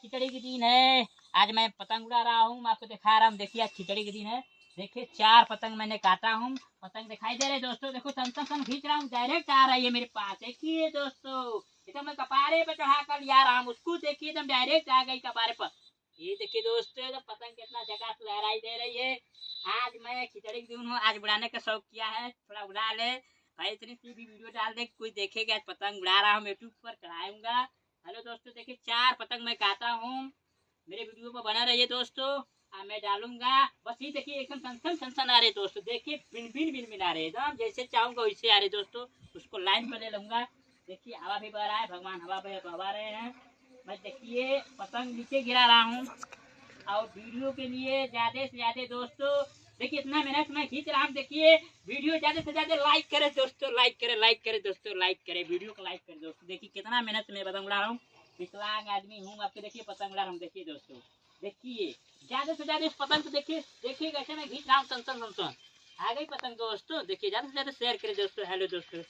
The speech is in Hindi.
खिचड़ी के दिन है। आज मैं पतंग उड़ा रहा हूँ, आपको दिखा रहा हूँ। देखिए आज खिचड़ी के दिन है। देखिए 4 पतंग मैंने काटा हूँ। पतंग दिखाई दे रहे दोस्तों, देखो सन खींच रहा हूँ, डायरेक्ट आ रही है मेरे पास। देखिए दोस्तों, ये तो मैं कपारे पे चढ़ा कर लिया रहा हूँ उसको। देखिए एकदम डायरेक्ट आ गई कपारे पर। ये देखिए दोस्तों, तो पतंग कितना जगह लहराई दे रही है। आज मैं खिचड़ी के दिन हूँ, आज उड़ाने का शौक किया है, थोड़ा उड़ा ले भाई। इतनी सी भी वीडियो डाल दे, कोई देखेगा। आज पतंग उड़ा रहा हूँ, यूट्यूब पर चढ़ाऊंगा। हेलो दोस्तों, देखिए 4 पतंग मैं काटा हूँ। मेरे वीडियो पर बना रहिए दोस्तों। मैं डालूंगा। बस ये देखिए एकदम सनसन आ रहे दोस्तों। देखिए बिन बिन बिन बिन आ रहे एकदम जैसे चाहूंगा वैसे आ रहे दोस्तों। उसको लाइन पर ले लूंगा। देखिए हवा भी बह रहा है, भगवान हवा पे बहा रहे हैं। मैं देखिए पतंग नीचे गिरा रहा हूँ। और वीडियो के लिए ज्यादा से ज्यादा दोस्तों, देखिए इतना मेहनत मैं खींच रहा हूँ। देखिए वीडियो ज्यादा से ज्यादा लाइक करे दोस्तों, लाइक करे दोस्तों, लाइक करे, वीडियो को लाइक करे दोस्तों। देखिए कितना मेहनत मैं पतंग उड़ा रहा हूँ। विकलांग आदमी हूँ आपके। देखिए पतंग उड़ा रहा हूँ, देखिए दोस्तों। देखिए ज्यादा से ज्यादा इस पतंग को देखिए, देखिए कैसे मैं खींच रहा हूँ। सन आ गई पतंग दोस्तों। देखिए ज्यादा से ज्यादा शेयर करे दोस्तों। हेलो दोस्तों।